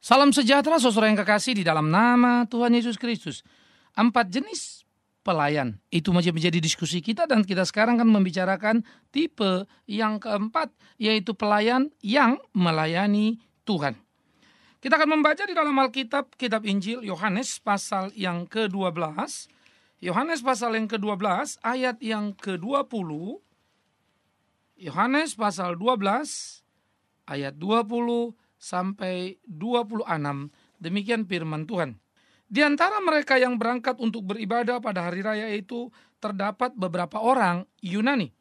Salam sejahtera saudara yang kekasih di dalam nama Tuhan Yesus Kristus. 4 jenis pelayan, itu masih menjadi diskusi kita dan kita sekarang akan membicarakan tipe yang keempat, yaitu pelayan yang melayani Tuhan. Kita akan membaca di dalam Alkitab, kitab Injil Yohanes pasal yang ke-12. Yohanes pasal yang ke-12 ayat yang ke-20. Yohanes pasal 12 ayat 20 sampai 26. Demikian firman Tuhan. Di antara mereka yang berangkat untuk beribadah pada hari raya itu terdapat beberapa orang Yunani.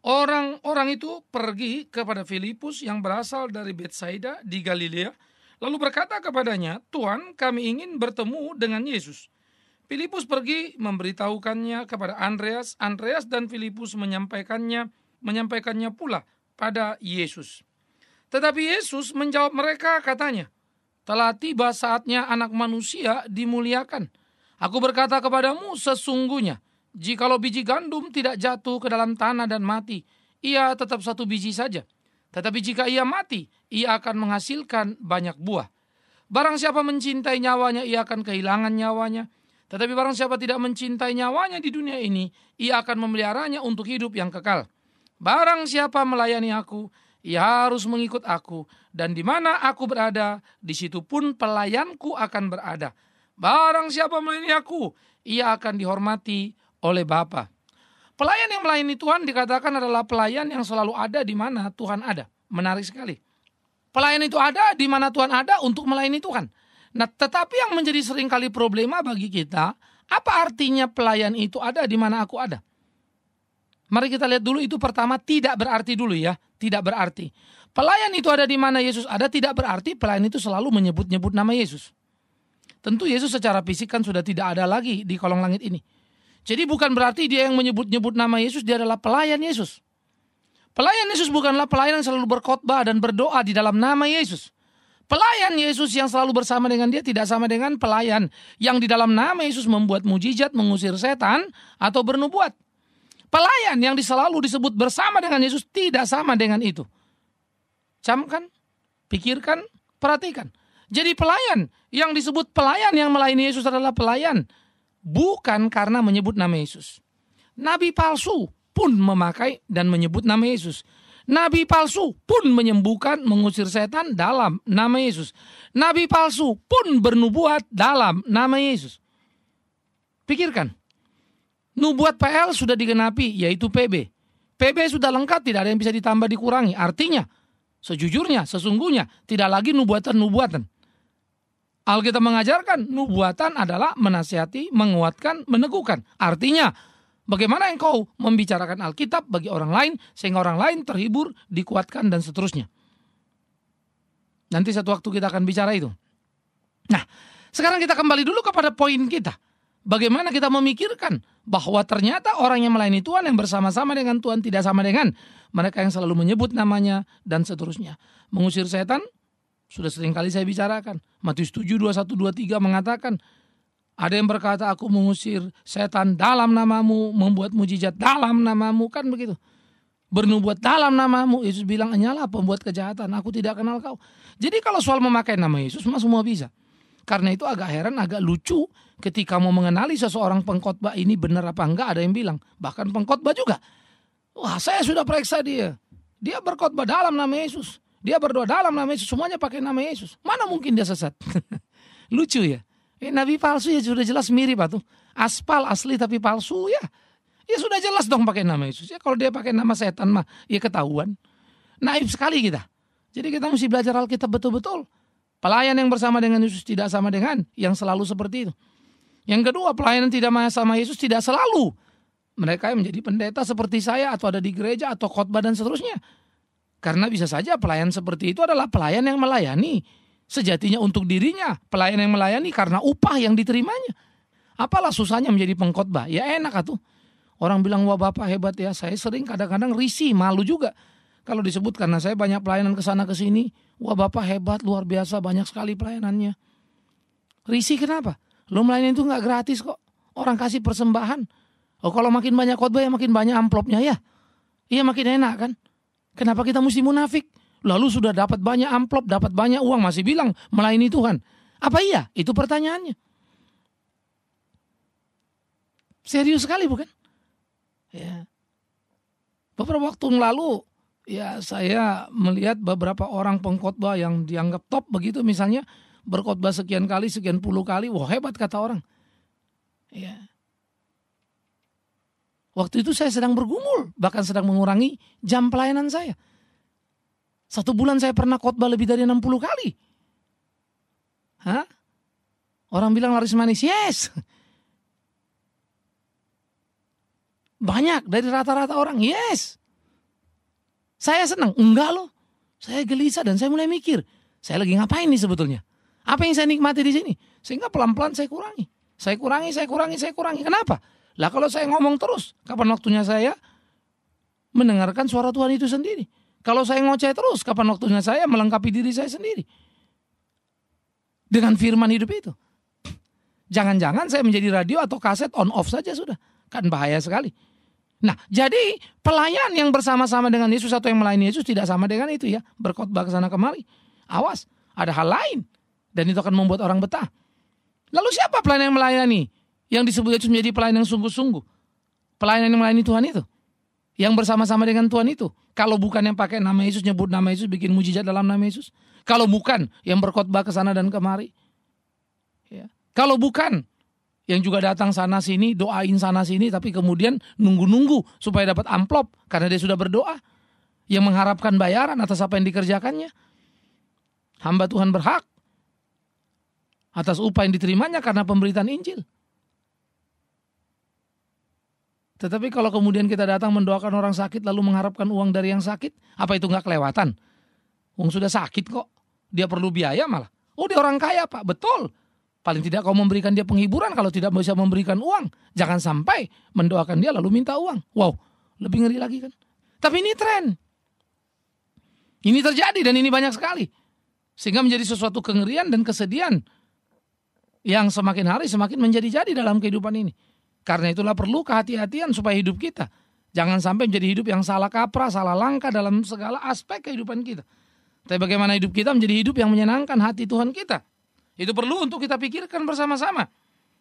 Orang-orang itu pergi kepada Filipus yang berasal dari Betsaida di Galilea, lalu berkata kepadanya, "Tuhan, kami ingin bertemu dengan Yesus." Filipus pergi memberitahukannya kepada Andreas. Andreas dan Filipus menyampaikannya pula pada Yesus. Tetapi Yesus menjawab mereka, katanya, "Telah tiba saatnya Anak Manusia dimuliakan. Aku berkata kepadamu, sesungguhnya, jikalau biji gandum tidak jatuh ke dalam tanah dan mati, ia tetap satu biji saja. Tetapi jika ia mati, ia akan menghasilkan banyak buah. Barang siapa mencintai nyawanya, ia akan kehilangan nyawanya. Tetapi barang siapa tidak mencintai nyawanya di dunia ini, ia akan memeliharanya untuk hidup yang kekal. Barang siapa melayani aku, ia harus mengikut aku, dan di mana aku berada, di situ pun pelayanku akan berada. Barang siapa melayani aku, ia akan dihormati oleh Bapa." Pelayan yang melayani Tuhan dikatakan adalah pelayan yang selalu ada di mana Tuhan ada. Menarik sekali. Pelayan itu ada di mana Tuhan ada untuk melayani Tuhan. Nah, tetapi yang menjadi seringkali problema bagi kita, apa artinya pelayan itu ada di mana aku ada? Mari kita lihat dulu, itu pertama tidak berarti dulu ya. Tidak berarti. Pelayan itu ada di mana Yesus ada, tidak berarti pelayan itu selalu menyebut-nyebut nama Yesus. Tentu Yesus secara fisik kan sudah tidak ada lagi di kolong langit ini. Jadi bukan berarti dia yang menyebut-nyebut nama Yesus, dia adalah pelayan Yesus. Pelayan Yesus bukanlah pelayan yang selalu berkhotbah dan berdoa di dalam nama Yesus. Pelayan Yesus yang selalu bersama dengan dia tidak sama dengan pelayan yang di dalam nama Yesus membuat mujizat, mengusir setan, atau bernubuat. Pelayan yang selalu disebut bersama dengan Yesus tidak sama dengan itu. Camkan, pikirkan, perhatikan. Jadi pelayan yang disebut pelayan yang melayani Yesus adalah pelayan bukan karena menyebut nama Yesus. Nabi palsu pun memakai dan menyebut nama Yesus. Nabi palsu pun menyembuhkan, mengusir setan dalam nama Yesus. Nabi palsu pun bernubuat dalam nama Yesus. Pikirkan. Nubuat PL sudah digenapi, yaitu PB. PB sudah lengkap, tidak ada yang bisa ditambah dikurangi. Artinya, sejujurnya, sesungguhnya, tidak lagi nubuatan-nubuatan. Alkitab mengajarkan, nubuatan adalah menasihati, menguatkan, meneguhkan. Artinya, bagaimana engkau membicarakan Alkitab bagi orang lain, sehingga orang lain terhibur, dikuatkan, dan seterusnya. Nanti satu waktu kita akan bicara itu. Nah, sekarang kita kembali dulu kepada poin kita. Bagaimana kita memikirkan bahwa ternyata orang yang melayani Tuhan yang bersama-sama dengan Tuhan tidak sama dengan mereka yang selalu menyebut namanya dan seterusnya. Mengusir setan, sudah sering kali saya bicarakan. Matius 7, 21, 23 mengatakan, ada yang berkata, "Aku mengusir setan dalam namamu, membuat mujizat dalam namamu." Kan begitu. Bernubuat dalam namamu. Yesus bilang, "Hanyalah pembuat kejahatan, aku tidak kenal kau." Jadi kalau soal memakai nama Yesus, semua bisa. Karena itu agak heran, agak lucu ketika mau mengenali seseorang pengkhotbah ini benar apa enggak, ada yang bilang. Bahkan pengkhotbah juga. "Wah, saya sudah periksa dia. Dia berkhotbah dalam nama Yesus. Dia berdoa dalam nama Yesus. Semuanya pakai nama Yesus. Mana mungkin dia sesat?" Lucu ya. Nabi palsu ya sudah jelas mirip tuh. Aspal asli tapi palsu ya. Ya sudah jelas dong pakai nama Yesus. Ya kalau dia pakai nama setan mah ya ketahuan. Naif sekali kita. Jadi kita mesti belajar Alkitab betul-betul. Pelayan yang bersama dengan Yesus tidak sama dengan yang selalu seperti itu. Yang kedua, pelayan yang tidak sama Yesus tidak selalu mereka yang menjadi pendeta seperti saya atau ada di gereja atau khotbah dan seterusnya. Karena bisa saja pelayan seperti itu adalah pelayan yang melayani sejatinya untuk dirinya. Pelayan yang melayani karena upah yang diterimanya. Apalah susahnya menjadi pengkhotbah? Ya enak atuh. Orang bilang, "Wah, Bapak hebat ya." Saya sering kadang-kadang risih, malu juga. Kalau disebut karena saya banyak pelayanan ke sana ke sini, "Wah, Bapak hebat, luar biasa, banyak sekali pelayanannya." Risih kenapa? Lo melayani itu nggak gratis kok. Orang kasih persembahan. Oh, kalau makin banyak khotbah ya makin banyak amplopnya ya. Iya makin enak kan. Kenapa kita mesti munafik? lalu sudah dapat banyak amplop, dapat banyak uang, masih bilang melayani Tuhan. Apa iya? Itu pertanyaannya. Serius sekali bukan? Ya. Beberapa waktu yang lalu, ya saya melihat beberapa orang pengkhotbah yang dianggap top begitu, misalnya berkhotbah sekian kali, sekian puluh kali, wah hebat kata orang. Ya. Waktu itu saya sedang bergumul, bahkan sedang mengurangi jam pelayanan saya. 1 bulan saya pernah khotbah lebih dari 60 kali. Hah? Orang bilang laris manis, yes. Banyak dari rata-rata orang, yes. Saya senang, enggak loh. Saya gelisah dan saya mulai mikir, saya lagi ngapain nih sebetulnya? Apa yang saya nikmati di sini? Sehingga pelan-pelan saya kurangi. Saya kurangi. Kenapa? Lah kalau saya ngomong terus, kapan waktunya saya mendengarkan suara Tuhan itu sendiri? Kalau saya ngoceh terus, kapan waktunya saya melengkapi diri saya sendiri? Dengan firman hidup itu. Jangan-jangan saya menjadi radio atau kaset on off saja sudah. Kan bahaya sekali. Nah, jadi pelayan yang bersama-sama dengan Yesus atau yang melayani Yesus tidak sama dengan itu ya. Berkhotbah ke sana kemari. Awas, ada hal lain. Dan itu akan membuat orang betah. Lalu siapa pelayan yang melayani? Yang disebut Yesus menjadi pelayan yang sungguh-sungguh. Pelayan yang melayani Tuhan itu. Yang bersama-sama dengan Tuhan itu. Kalau bukan yang pakai nama Yesus, nyebut nama Yesus, bikin mujizat dalam nama Yesus. Kalau bukan yang berkhotbah ke sana dan kemari. Ya. Kalau bukan yang juga datang sana sini, doain sana sini, tapi kemudian nunggu-nunggu supaya dapat amplop karena dia sudah berdoa. Yang mengharapkan bayaran atas apa yang dikerjakannya. Hamba Tuhan berhak atas upah yang diterimanya karena pemberitaan Injil. Tetapi kalau kemudian kita datang mendoakan orang sakit lalu mengharapkan uang dari yang sakit, apa itu nggak kelewatan? Uang sudah sakit kok, dia perlu biaya malah. Oh dia orang kaya Pak, betul. Paling tidak kau memberikan dia penghiburan kalau tidak bisa memberikan uang. Jangan sampai mendoakan dia lalu minta uang. Wow, lebih ngeri lagi kan. Tapi ini tren. Ini terjadi dan ini banyak sekali. Sehingga menjadi sesuatu kengerian dan kesedihan yang semakin hari semakin menjadi-jadi dalam kehidupan ini. Karena itulah perlu kehati-hatian supaya hidup kita jangan sampai menjadi hidup yang salah kaprah, salah langkah dalam segala aspek kehidupan kita. Tapi bagaimana hidup kita menjadi hidup yang menyenangkan hati Tuhan kita. Itu perlu untuk kita pikirkan bersama-sama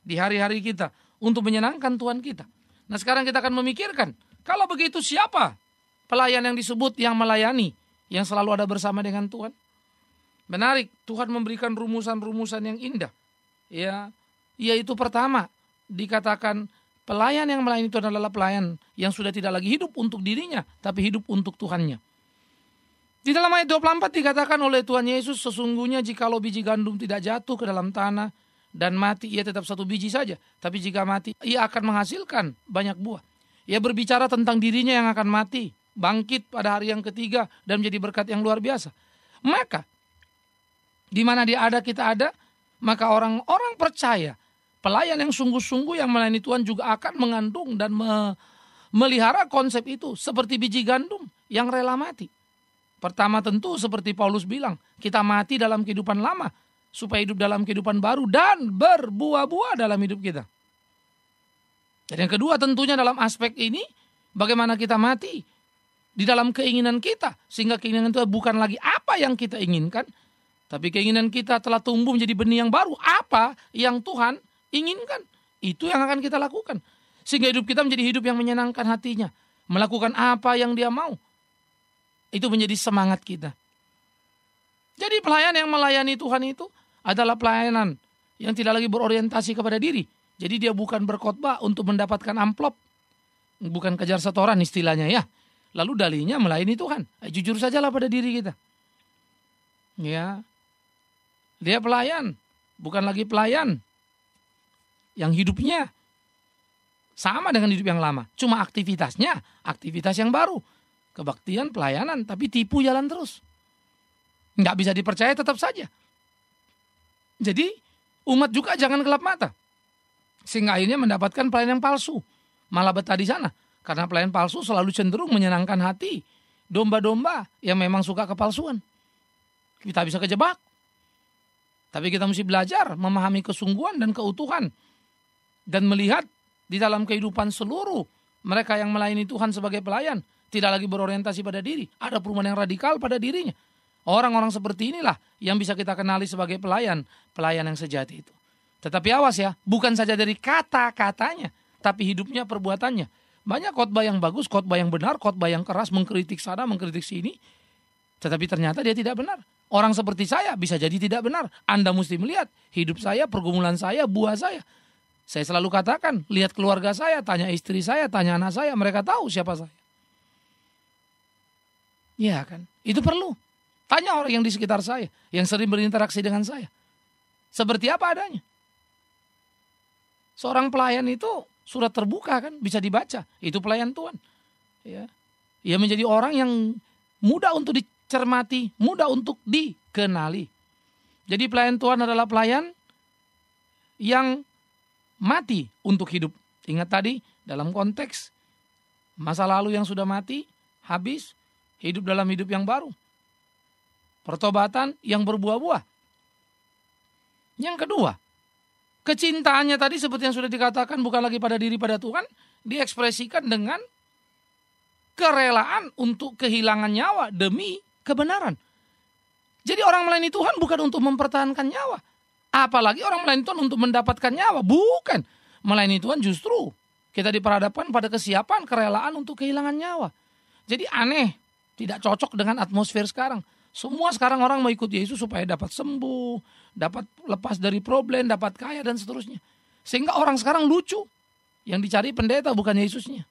di hari-hari kita untuk menyenangkan Tuhan kita. Nah sekarang kita akan memikirkan, kalau begitu siapa pelayan yang disebut yang melayani, yang selalu ada bersama dengan Tuhan? Menarik, Tuhan memberikan rumusan-rumusan yang indah. Ya, yaitu pertama, dikatakan pelayan yang melayani itu adalah pelayan yang sudah tidak lagi hidup untuk dirinya, tapi hidup untuk Tuhannya. Di dalam ayat 24 dikatakan oleh Tuhan Yesus, sesungguhnya jikalau biji gandum tidak jatuh ke dalam tanah dan mati, ia tetap satu biji saja. Tapi jika mati, ia akan menghasilkan banyak buah. Ia berbicara tentang dirinya yang akan mati, bangkit pada hari yang ketiga, dan menjadi berkat yang luar biasa. Maka, di mana dia ada, kita ada, maka orang-orang percaya, pelayan yang sungguh-sungguh yang melayani Tuhan juga akan mengandung dan melihara konsep itu. Seperti biji gandum yang rela mati. Pertama tentu seperti Paulus bilang, kita mati dalam kehidupan lama supaya hidup dalam kehidupan baru dan berbuah-buah dalam hidup kita. Dan yang kedua tentunya dalam aspek ini, bagaimana kita mati di dalam keinginan kita. Sehingga keinginan itu bukan lagi apa yang kita inginkan, tapi keinginan kita telah tumbuh menjadi benih yang baru. Apa yang Tuhan inginkan, itu yang akan kita lakukan. Sehingga hidup kita menjadi hidup yang menyenangkan hatinya. Melakukan apa yang dia mau. Itu menjadi semangat kita. Jadi pelayan yang melayani Tuhan itu adalah pelayanan yang tidak lagi berorientasi kepada diri. Jadi dia bukan berkhotbah untuk mendapatkan amplop. Bukan kejar setoran istilahnya ya. Lalu dalihnya melayani Tuhan. Jujur sajalah pada diri kita. Ya. Dia pelayan. Bukan lagi pelayan yang hidupnya sama dengan hidup yang lama. Cuma aktivitasnya, aktivitas yang baru. Kebaktian, pelayanan, tapi tipu jalan terus. Nggak bisa dipercaya tetap saja. Jadi umat juga jangan gelap mata. Sehingga akhirnya mendapatkan pelayan yang palsu. Malah betah di sana. Karena pelayan palsu selalu cenderung menyenangkan hati domba-domba yang memang suka kepalsuan. Kita bisa kejebak. Tapi kita mesti belajar memahami kesungguhan dan keutuhan. Dan melihat di dalam kehidupan seluruh mereka yang melayani Tuhan sebagai pelayan. Tidak lagi berorientasi pada diri. Ada perubahan yang radikal pada dirinya. Orang-orang seperti inilah yang bisa kita kenali sebagai pelayan yang sejati itu. Tetapi awas ya, bukan saja dari kata-katanya, tapi hidupnya, perbuatannya. Banyak khotbah yang bagus, khotbah yang benar, khotbah yang keras, mengkritik sana, mengkritik sini. Tetapi ternyata dia tidak benar. Orang seperti saya bisa jadi tidak benar. Anda mesti melihat hidup saya, pergumulan saya, buah saya. Saya selalu katakan, lihat keluarga saya, tanya istri saya, tanya anak saya, mereka tahu siapa saya. Ya kan, itu perlu. Tanya orang yang di sekitar saya, yang sering berinteraksi dengan saya. Seperti apa adanya. Seorang pelayan itu surat terbuka kan, bisa dibaca. Itu pelayan Tuhan. Ya. Ia menjadi orang yang mudah untuk dicermati, mudah untuk dikenali. Jadi pelayan Tuhan adalah pelayan yang mati untuk hidup. Ingat tadi dalam konteks masa lalu yang sudah mati, habis, hidup dalam hidup yang baru. Pertobatan yang berbuah-buah. Yang kedua, kecintaannya tadi seperti yang sudah dikatakan bukan lagi pada diri pada Tuhan, diekspresikan dengan kerelaan untuk kehilangan nyawa demi kebenaran. Jadi orang melayani Tuhan bukan untuk mempertahankan nyawa. Apalagi orang melayani Tuhan untuk mendapatkan nyawa. Bukan. Melayani Tuhan justru kita diperhadapkan pada kesiapan, kerelaan untuk kehilangan nyawa. Jadi aneh, tidak cocok dengan atmosfer sekarang. Semua sekarang orang mau ikut Yesus supaya dapat sembuh, dapat lepas dari problem, dapat kaya dan seterusnya. Sehingga orang sekarang lucu. Yang dicari pendeta bukan Yesusnya.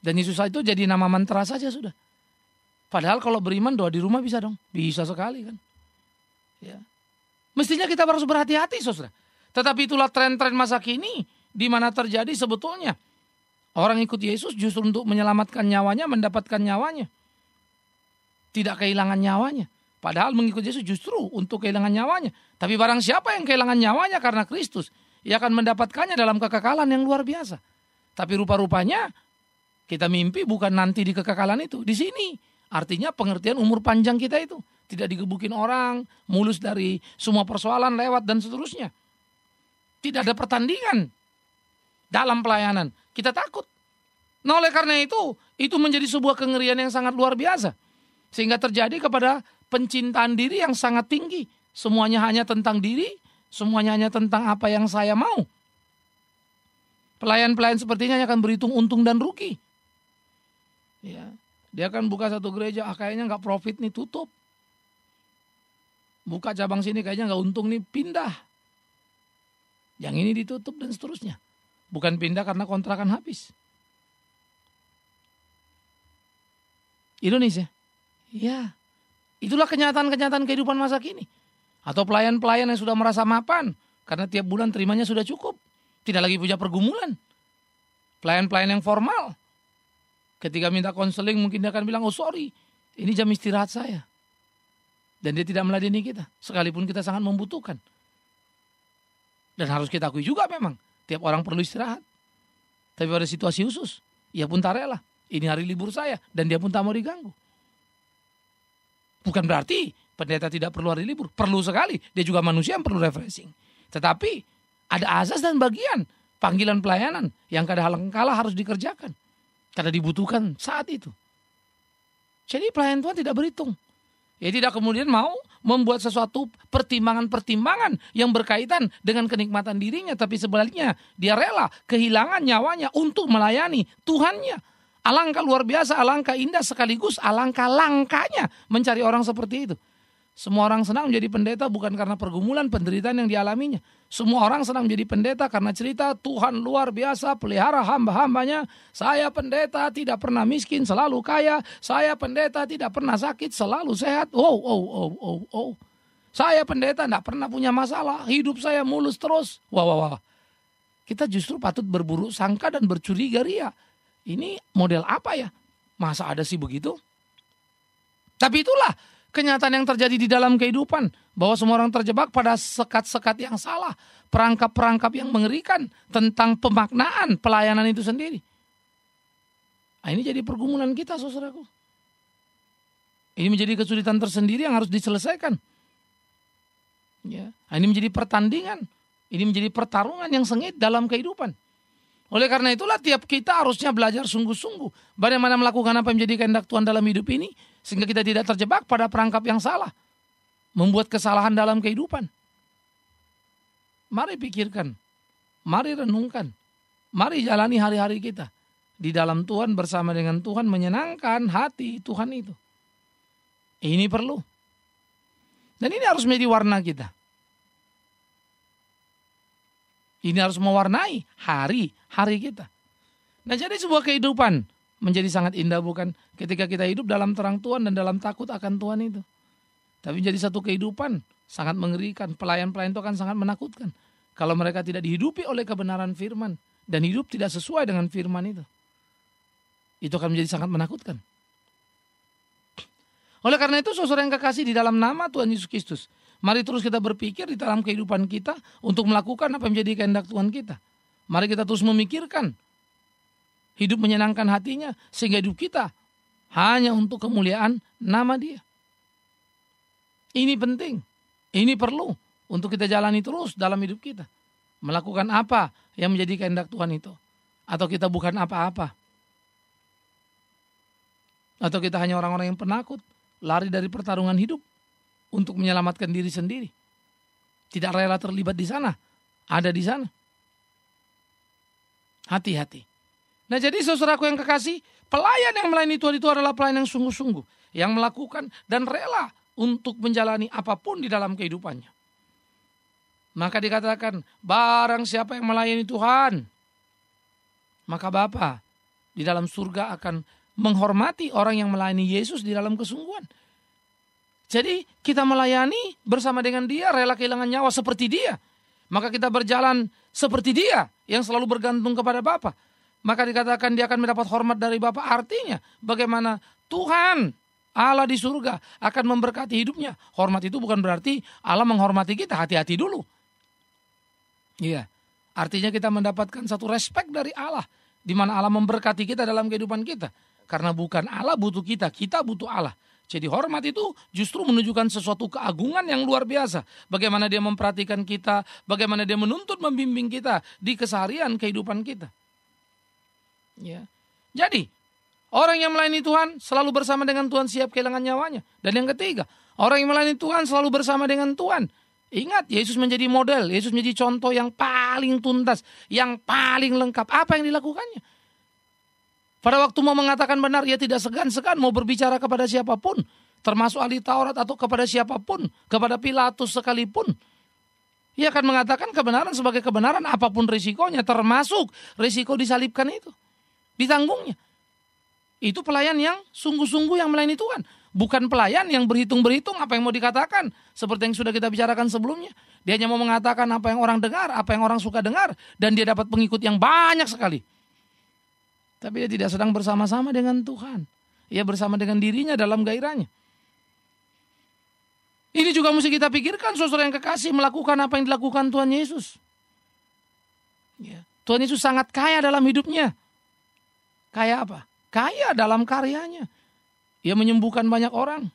Dan Yesus itu jadi nama mantra saja sudah. Padahal kalau beriman doa di rumah bisa dong. Bisa sekali kan. Ya. Mestinya kita harus berhati-hati saudara. Tetapi itulah tren-tren masa kini. Di mana terjadi sebetulnya. Orang ikut Yesus justru untuk menyelamatkan nyawanya, mendapatkan nyawanya. Tidak kehilangan nyawanya. Padahal mengikut Yesus justru untuk kehilangan nyawanya. Tapi barang siapa yang kehilangan nyawanya karena Kristus, ia akan mendapatkannya dalam kekekalan yang luar biasa. Tapi rupa-rupanya kita mimpi bukan nanti di kekekalan itu. Di sini artinya pengertian umur panjang kita itu. Tidak digebukin orang, mulus dari semua persoalan lewat dan seterusnya. Tidak ada pertandingan dalam pelayanan. Kita takut. Nah oleh karena itu menjadi sebuah kengerian yang sangat luar biasa. Sehingga terjadi kepada pencintaan diri yang sangat tinggi. Semuanya hanya tentang diri, semuanya hanya tentang apa yang saya mau. Pelayan-pelayan sepertinya akan berhitung untung dan rugi. Ya, dia akan buka satu gereja, kayaknya nggak profit nih, tutup. Buka cabang sini kayaknya nggak untung nih, pindah. Yang ini ditutup dan seterusnya. Bukan pindah karena kontrakan habis. Indonesia. Ya, itulah kenyataan-kenyataan kehidupan masa kini. Atau pelayan-pelayan yang sudah merasa mapan karena tiap bulan terimanya sudah cukup. Tidak lagi punya pergumulan. Pelayan-pelayan yang formal. Ketika minta konseling mungkin dia akan bilang, oh sorry, ini jam istirahat saya. Dan dia tidak meladeni kita. Sekalipun kita sangat membutuhkan. Dan harus kita akui juga memang. Tiap orang perlu istirahat. Tapi pada situasi khusus, ia pun tak rela. Ini hari libur saya dan dia pun tak mau diganggu. Bukan berarti pendeta tidak perlu hari libur. Perlu sekali. Dia juga manusia yang perlu refreshing. Tetapi ada azas dan bagian panggilan pelayanan yang kadang-kala harus dikerjakan. Karena dibutuhkan saat itu. Jadi pelayan Tuhan tidak berhitung. Ya tidak kemudian mau membuat sesuatu pertimbangan-pertimbangan yang berkaitan dengan kenikmatan dirinya. Tapi sebaliknya dia rela kehilangan nyawanya untuk melayani Tuhannya. Alangkah luar biasa, alangkah indah sekaligus alangkah langkanya mencari orang seperti itu. Semua orang senang menjadi pendeta bukan karena pergumulan penderitaan yang dialaminya. Semua orang senang menjadi pendeta karena cerita Tuhan luar biasa pelihara hamba-hambanya. Saya pendeta tidak pernah miskin, selalu kaya. Saya pendeta tidak pernah sakit, selalu sehat. Oh. Saya pendeta tidak pernah punya masalah. Hidup saya mulus terus. Wah. Kita justru patut berburuk sangka dan bercuriga ria. Ini model apa ya? Masa ada sih begitu? Tapi itulah kenyataan yang terjadi di dalam kehidupan. Bahwa semua orang terjebak pada sekat-sekat yang salah. Perangkap-perangkap yang mengerikan tentang pemaknaan pelayanan itu sendiri. Nah, ini jadi pergumulan kita, saudaraku. Ini menjadi kesulitan tersendiri yang harus diselesaikan. Ya. Nah, ini menjadi pertandingan. Ini menjadi pertarungan yang sengit dalam kehidupan. Oleh karena itulah tiap kita harusnya belajar sungguh-sungguh bagaimana melakukan apa yang menjadi kehendak Tuhan dalam hidup ini, sehingga kita tidak terjebak pada perangkap yang salah, membuat kesalahan dalam kehidupan. Mari pikirkan, mari renungkan, mari jalani hari-hari kita di dalam Tuhan, bersama dengan Tuhan, menyenangkan hati Tuhan itu. Ini perlu. Dan ini harus menjadi warna kita. Ini harus mewarnai hari-hari kita. Nah, jadi sebuah kehidupan menjadi sangat indah, bukan? Ketika kita hidup dalam terang Tuhan dan dalam takut akan Tuhan itu. Tapi jadi satu kehidupan sangat mengerikan. Pelayan-pelayan itu akan sangat menakutkan kalau mereka tidak dihidupi oleh kebenaran firman dan hidup tidak sesuai dengan firman itu. Itu akan menjadi sangat menakutkan. Oleh karena itu, saudara yang kekasih, di dalam nama Tuhan Yesus Kristus, mari terus kita berpikir di dalam kehidupan kita untuk melakukan apa yang menjadi kehendak Tuhan kita. Mari kita terus memikirkan hidup menyenangkan hatinya, sehingga hidup kita hanya untuk kemuliaan nama Dia. Ini penting, ini perlu untuk kita jalani terus dalam hidup kita. Melakukan apa yang menjadi kehendak Tuhan itu. Atau kita bukan apa-apa. Atau kita hanya orang-orang yang penakut, lari dari pertarungan hidup untuk menyelamatkan diri sendiri. Tidak rela terlibat di sana, ada di sana. Hati-hati. Nah, jadi saudaraku yang kekasih, pelayan yang melayani Tuhan itu adalah pelayan yang sungguh-sungguh, yang melakukan dan rela untuk menjalani apapun di dalam kehidupannya. Maka dikatakan, barang siapa yang melayani Tuhan, maka Bapa di dalam surga akan menghormati orang yang melayani Yesus di dalam kesungguhan. Jadi kita melayani bersama dengan Dia, rela kehilangan nyawa seperti Dia. Maka kita berjalan seperti Dia yang selalu bergantung kepada Bapa. Maka dikatakan dia akan mendapat hormat dari Bapa. Artinya bagaimana Tuhan Allah di surga akan memberkati hidupnya. Hormat itu bukan berarti Allah menghormati kita, hati-hati dulu. Iya, artinya kita mendapatkan satu respect dari Allah, di mana Allah memberkati kita dalam kehidupan kita. Karena bukan Allah butuh kita, kita butuh Allah. Jadi hormat itu justru menunjukkan sesuatu keagungan yang luar biasa. Bagaimana Dia memperhatikan kita, bagaimana Dia menuntut membimbing kita di keseharian kehidupan kita. Ya. Jadi orang yang melayani Tuhan selalu bersama dengan Tuhan, siap kehilangan nyawanya. Dan yang ketiga, orang yang melayani Tuhan selalu bersama dengan Tuhan. Ingat, Yesus menjadi model, Yesus menjadi contoh yang paling tuntas, yang paling lengkap. Apa yang dilakukannya? Pada waktu mau mengatakan benar, ia tidak segan-segan mau berbicara kepada siapapun, termasuk ahli Taurat atau kepada siapapun, kepada Pilatus sekalipun. Ia akan mengatakan kebenaran sebagai kebenaran apapun risikonya, termasuk risiko disalibkan itu, ditanggungnya. Itu pelayan yang sungguh-sungguh yang melayani Tuhan. Bukan pelayan yang berhitung-berhitung apa yang mau dikatakan. Seperti yang sudah kita bicarakan sebelumnya. Dia hanya mau mengatakan apa yang orang dengar, apa yang orang suka dengar. Dan dia dapat pengikut yang banyak sekali. Tapi dia tidak sedang bersama-sama dengan Tuhan. Ia bersama dengan dirinya dalam gairahnya. Ini juga mesti kita pikirkan, saudara yang kekasih, melakukan apa yang dilakukan Tuhan Yesus. Ya. Tuhan Yesus sangat kaya dalam hidupnya. Kaya apa? Kaya dalam karyanya. Ia menyembuhkan banyak orang.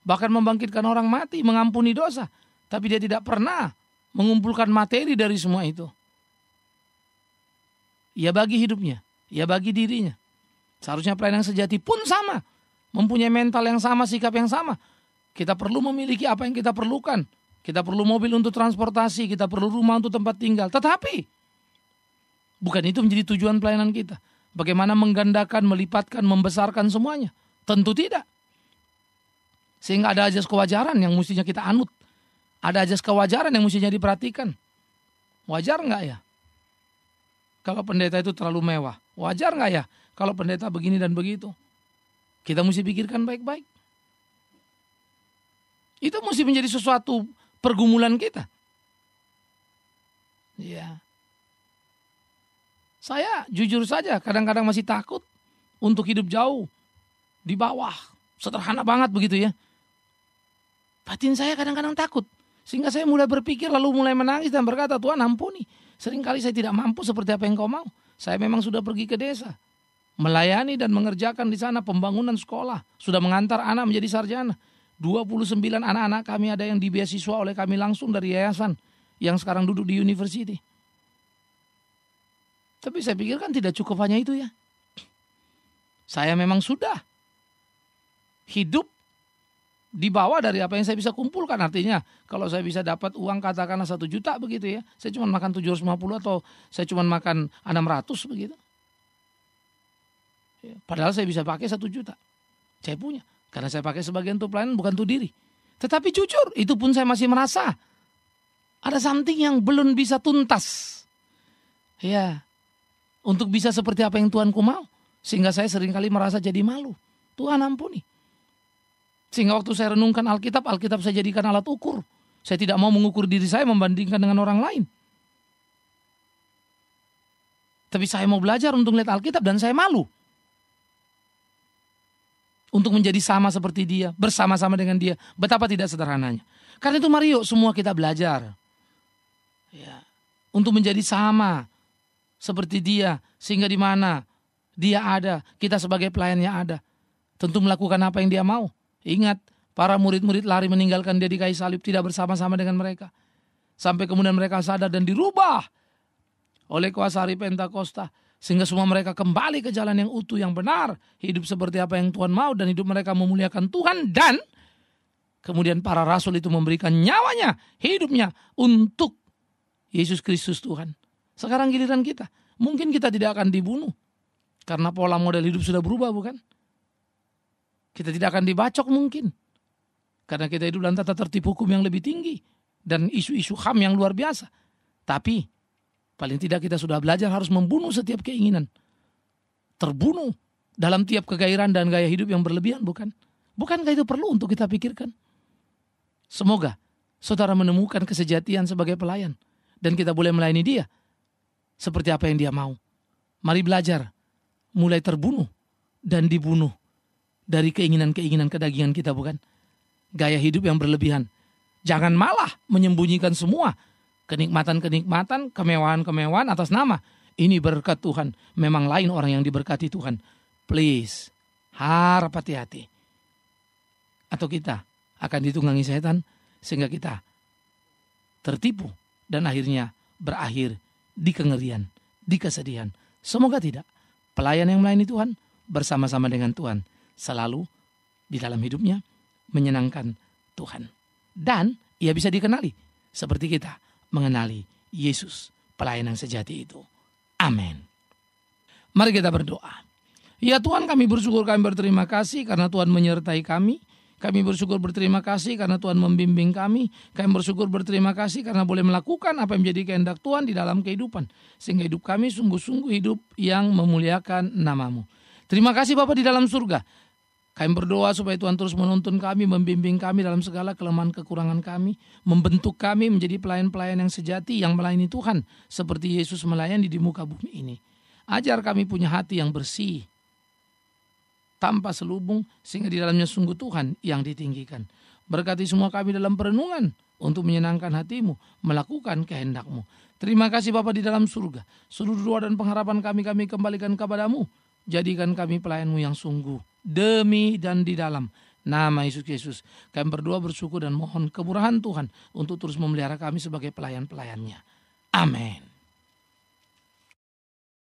Bahkan membangkitkan orang mati, mengampuni dosa. Tapi dia tidak pernah mengumpulkan materi dari semua itu. Ia bagi hidupnya. Ia bagi dirinya. Seharusnya pelayan yang sejati pun sama. Mempunyai mental yang sama, sikap yang sama. Kita perlu memiliki apa yang kita perlukan. Kita perlu mobil untuk transportasi. Kita perlu rumah untuk tempat tinggal. Tetapi bukan itu menjadi tujuan pelayanan kita. Bagaimana menggandakan, melipatkan, membesarkan semuanya? Tentu tidak. Sehingga ada ajas kewajaran yang mestinya kita anut. Ada ajas kewajaran yang mestinya diperhatikan. Wajar nggak ya? Kalau pendeta itu terlalu mewah. Wajar nggak ya? Kalau pendeta begini dan begitu. Kita mesti pikirkan baik-baik. Itu mesti menjadi sesuatu pergumulan kita. Ya. Saya jujur saja kadang-kadang masih takut untuk hidup jauh di bawah. Sederhana banget begitu ya. Batin saya kadang-kadang takut. Sehingga saya mulai berpikir lalu mulai menangis dan berkata, Tuhan ampuni. Seringkali saya tidak mampu seperti apa yang Kau mau. Saya memang sudah pergi ke desa. Melayani dan mengerjakan di sana pembangunan sekolah. Sudah mengantar anak menjadi sarjana. 29 anak-anak kami ada yang dibeasiswa oleh kami langsung dari yayasan. Yang sekarang duduk di university. Tapi saya pikir kan tidak cukup hanya itu ya. Saya memang sudah hidup di bawah dari apa yang saya bisa kumpulkan. Artinya kalau saya bisa dapat uang katakanlah 1 juta begitu ya. Saya cuma makan 750 atau saya cuma makan 600 begitu. Ya, padahal saya bisa pakai 1 juta. Saya punya. Karena saya pakai sebagian untuk pelayanan bukan untuk diri. Tetapi jujur itu pun saya masih merasa ada something yang belum bisa tuntas. Ya, untuk bisa seperti apa yang Tuhanku mau. Sehingga saya seringkali merasa jadi malu. Tuhan ampuni. Sehingga waktu saya renungkan Alkitab saya jadikan alat ukur. Saya tidak mau mengukur diri saya membandingkan dengan orang lain. Tapi saya mau belajar untuk lihat Alkitab dan saya malu. Untuk menjadi sama seperti dia, bersama-sama dengan dia. Betapa tidak sederhananya. Karena itu mari yuk semua kita belajar. Ya, untuk menjadi sama seperti dia. Sehingga di mana dia ada, kita sebagai pelayannya ada. Tentu melakukan apa yang dia mau. Ingat, para murid-murid lari meninggalkan dia di kayu salib, tidak bersama-sama dengan mereka. Sampai kemudian mereka sadar dan dirubah oleh kuasa hari Pentakosta. Sehingga semua mereka kembali ke jalan yang utuh, yang benar. Hidup seperti apa yang Tuhan mau dan hidup mereka memuliakan Tuhan. Dan kemudian para rasul itu memberikan nyawanya, hidupnya untuk Yesus Kristus Tuhan. Sekarang giliran kita. Mungkin kita tidak akan dibunuh. Karena pola model hidup sudah berubah bukan? Kita tidak akan dibacok mungkin. Karena kita hidup dalam tata tertib hukum yang lebih tinggi. Dan isu-isu HAM yang luar biasa. Tapi paling tidak kita sudah belajar harus membunuh setiap keinginan. Terbunuh dalam tiap kegairan dan gaya hidup yang berlebihan bukan? Bukankah itu perlu untuk kita pikirkan? Semoga saudara menemukan kesejatian sebagai pelayan. Dan kita boleh melayani dia seperti apa yang dia mau. Mari belajar. Mulai terbunuh dan dibunuh dari keinginan-keinginan kedagingan kita bukan? Gaya hidup yang berlebihan. Jangan malah menyembunyikan semua kenikmatan-kenikmatan, kemewahan-kemewahan atas nama ini berkat Tuhan. Memang lain orang yang diberkati Tuhan. Please, harap hati-hati. Atau kita akan ditunggangi setan sehingga kita tertipu dan akhirnya berakhir di kengerian, di kesedihan. Semoga tidak. Pelayan yang melayani Tuhan bersama-sama dengan Tuhan selalu di dalam hidupnya menyenangkan Tuhan. Dan ia bisa dikenali seperti kita mengenali Yesus, pelayan yang sejati itu. Amin. Mari kita berdoa. Ya Tuhan, kami bersyukur, kami berterima kasih karena Tuhan menyertai kami. Kami bersyukur berterima kasih karena Tuhan membimbing kami. Kami bersyukur berterima kasih karena boleh melakukan apa yang menjadi kehendak Tuhan di dalam kehidupan. Sehingga hidup kami sungguh-sungguh hidup yang memuliakan nama-Mu. Terima kasih Bapa di dalam surga. Kami berdoa supaya Tuhan terus menuntun kami, membimbing kami dalam segala kelemahan kekurangan kami. Membentuk kami menjadi pelayan-pelayan yang sejati yang melayani Tuhan. Seperti Yesus melayani di muka bumi ini. Ajar kami punya hati yang bersih, tanpa selubung, sehingga di dalamnya sungguh Tuhan yang ditinggikan. Berkati semua kami dalam perenungan untuk menyenangkan hati-Mu, melakukan kehendak-Mu. Terima kasih Bapa di dalam surga. Seluruh doa dan pengharapan kami kembalikan kepada-Mu. Jadikan kami pelayan-Mu yang sungguh, demi dan di dalam nama Yesus Kristus. Kami berdoa, bersyukur dan mohon kemurahan Tuhan untuk terus memelihara kami sebagai pelayan-pelayannya. Amin.